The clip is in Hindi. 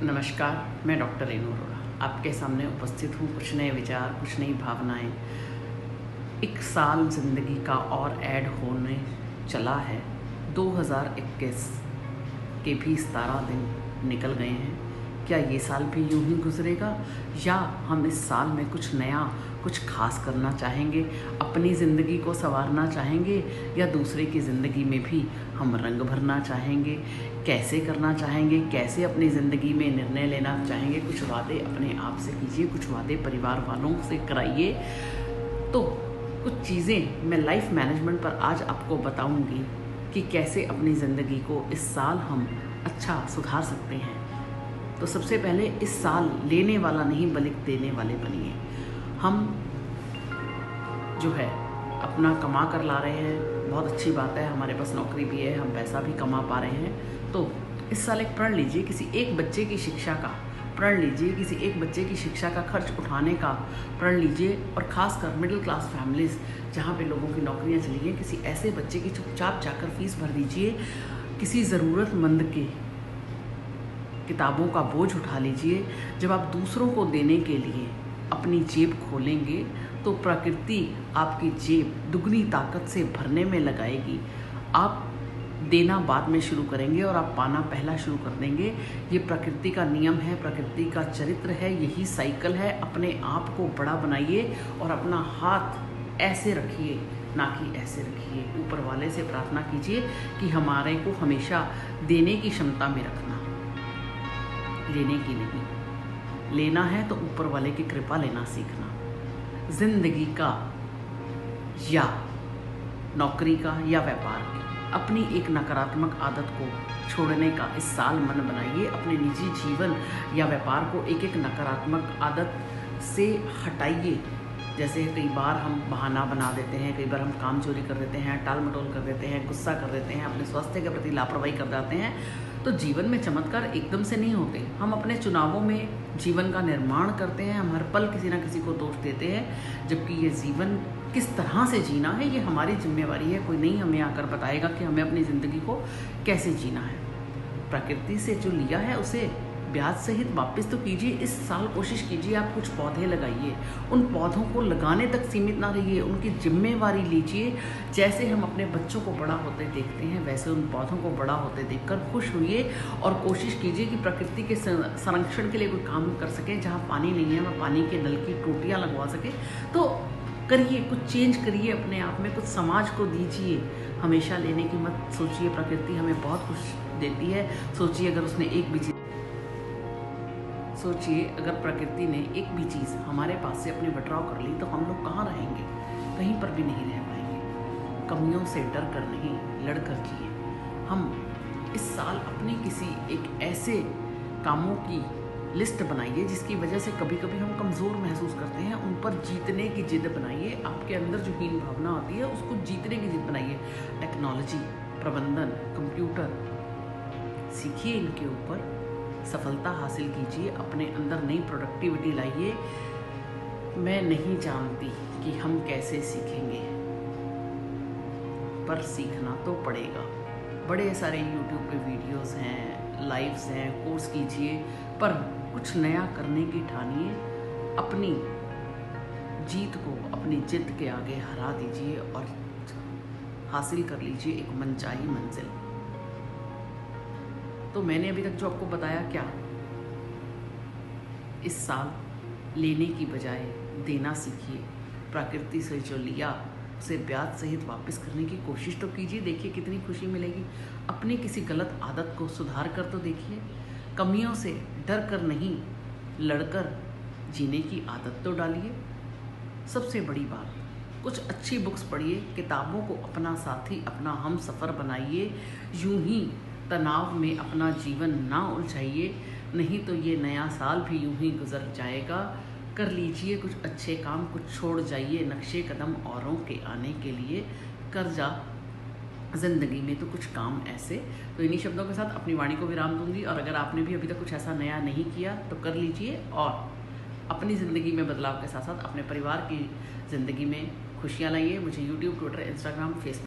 नमस्कार, मैं डॉक्टर रेनू अरोड़ा आपके सामने उपस्थित हूँ। कुछ नए विचार, कुछ नई भावनाएं। एक साल ज़िंदगी का और ऐड होने चला है। 2021 के भी 17 दिन निकल गए हैं। क्या ये साल भी यूं ही गुजरेगा या हम इस साल में कुछ नया, कुछ खास करना चाहेंगे, अपनी ज़िंदगी को संवारना चाहेंगे या दूसरे की ज़िंदगी में भी हम रंग भरना चाहेंगे? कैसे करना चाहेंगे? कैसे अपनी ज़िंदगी में निर्णय लेना चाहेंगे? कुछ वादे अपने आप से कीजिए, कुछ वादे परिवार वालों से कराइए। तो कुछ चीज़ें मैं लाइफ मैनेजमेंट पर आज आपको बताऊंगी कि कैसे अपनी ज़िंदगी को इस साल हम अच्छा सुधार सकते हैं। तो सबसे पहले इस साल लेने वाला नहीं बल्कि देने वाले बनिए। हम जो है अपना कमा कर ला रहे हैं, बहुत अच्छी बात है, हमारे पास नौकरी भी है, हम पैसा भी कमा पा रहे हैं। तो इस साल एक प्रण लीजिए, किसी एक बच्चे की शिक्षा का प्रण लीजिए, किसी एक बच्चे की शिक्षा का खर्च उठाने का प्रण लीजिए। और ख़ासकर मिडिल क्लास फैमिलीज़ जहाँ पे लोगों की नौकरियाँ चली गई, किसी ऐसे बच्चे की चुपचाप जाकर फीस भर दीजिए। किसी ज़रूरतमंद के किताबों का बोझ उठा लीजिए। जब आप दूसरों को देने के लिए अपनी जेब खोलेंगे तो प्रकृति आपकी जेब दुगनी ताकत से भरने में लगाएगी। आप देना बाद में शुरू करेंगे और आप पाना पहला शुरू कर देंगे। ये प्रकृति का नियम है, प्रकृति का चरित्र है, यही साइकिल है। अपने आप को बड़ा बनाइए और अपना हाथ ऐसे रखिए, ना कि ऐसे रखिए। ऊपर वाले से प्रार्थना कीजिए कि हमारे को हमेशा देने की क्षमता में रखना, लेने की नहीं। लेना है तो ऊपर वाले की कृपा लेना सीखना। जिंदगी का या नौकरी का या व्यापार की अपनी एक नकारात्मक आदत को छोड़ने का इस साल मन बनाइए। अपने निजी जीवन या व्यापार को एक एक नकारात्मक आदत से हटाइए। जैसे कई बार हम बहाना बना देते हैं, कई बार हम काम चोरी कर देते हैं, टाल मटोल कर देते हैं, गुस्सा कर देते हैं, अपने स्वास्थ्य के प्रति लापरवाही कर जाते हैं। तो जीवन में चमत्कार एकदम से नहीं होते। हम अपने चुनावों में जीवन का निर्माण करते हैं, हम हर पल किसी ना किसी को दोष देते हैं, जबकि ये जीवन किस तरह से जीना है ये हमारी जिम्मेवारी है। कोई नहीं हमें आकर बताएगा कि हमें अपनी ज़िंदगी को कैसे जीना है। प्रकृति से जो लिया है उसे ब्याज सहित वापस तो कीजिए। इस साल कोशिश कीजिए आप कुछ पौधे लगाइए, उन पौधों को लगाने तक सीमित ना रहिए, उनकी जिम्मेवारी लीजिए। जैसे हम अपने बच्चों को बड़ा होते देखते हैं वैसे उन पौधों को बड़ा होते देखकर खुश होइए और कोशिश कीजिए कि प्रकृति के संरक्षण के लिए कोई काम कर सकें। जहाँ पानी नहीं है वहाँ पानी के नल की टोटियाँ लगवा सके तो करिए, कुछ चेंज करिए अपने आप में, कुछ समाज को दीजिए। हमेशा लेने की मत सोचिए, प्रकृति हमें बहुत कुछ देती है। सोचिए अगर उसने एक भी चीज़ सोचिए अगर प्रकृति ने एक भी चीज़ हमारे पास से अपने विड्रॉ कर ली तो हम लोग कहाँ रहेंगे? कहीं पर भी नहीं रह पाएंगे। कमियों से डर कर नहीं, लड़ कर जिए। हम इस साल अपने किसी एक ऐसे कामों की लिस्ट बनाइए जिसकी वजह से कभी कभी हम कमज़ोर महसूस करते हैं, उन पर जीतने की जिद बनाइए। आपके अंदर जो हीन भावना आती है उसको जीतने की जिद बनाइए। टेक्नोलॉजी, प्रबंधन, कंप्यूटर सीखिए, इनके ऊपर सफलता हासिल कीजिए, अपने अंदर नई प्रोडक्टिविटी लाइए। मैं नहीं जानती कि हम कैसे सीखेंगे, पर सीखना तो पड़ेगा। बड़े सारे यूट्यूब पे वीडियोस हैं, लाइव्स हैं, कोर्स कीजिए, पर कुछ नया करने की ठानिए। अपनी जीत को अपनी जिद के आगे हरा दीजिए और हासिल कर लीजिए एक मनचाही मंजिल। तो मैंने अभी तक जो आपको बताया, क्या इस साल लेने की बजाय देना सीखिए। प्रकृति से जो लिया उसे ब्याज सहित वापस करने की कोशिश तो कीजिए, देखिए कितनी खुशी मिलेगी। अपनी किसी गलत आदत को सुधार कर तो देखिए। कमियों से डर कर नहीं, लड़कर जीने की आदत तो डालिए। सबसे बड़ी बात, कुछ अच्छी बुक्स पढ़िए, किताबों को अपना साथी, अपना हम सफ़र बनाइए। यूं ही तनाव में अपना जीवन ना उलझाइए, नहीं तो ये नया साल भी यूं ही गुजर जाएगा। कर लीजिए कुछ अच्छे काम, कुछ छोड़ जाइए नक्शे कदम औरों के आने के लिए। कर जा ज़िंदगी में तो कुछ काम ऐसे। तो इन्हीं शब्दों के साथ अपनी वाणी को विराम दूंगी। और अगर आपने भी अभी तक कुछ ऐसा नया नहीं किया तो कर लीजिए और अपनी ज़िंदगी में बदलाव के साथ साथ अपने परिवार की ज़िंदगी में खुशियाँ लाइए। मुझे यूट्यूब, ट्विटर, इंस्टाग्राम, फेसबुक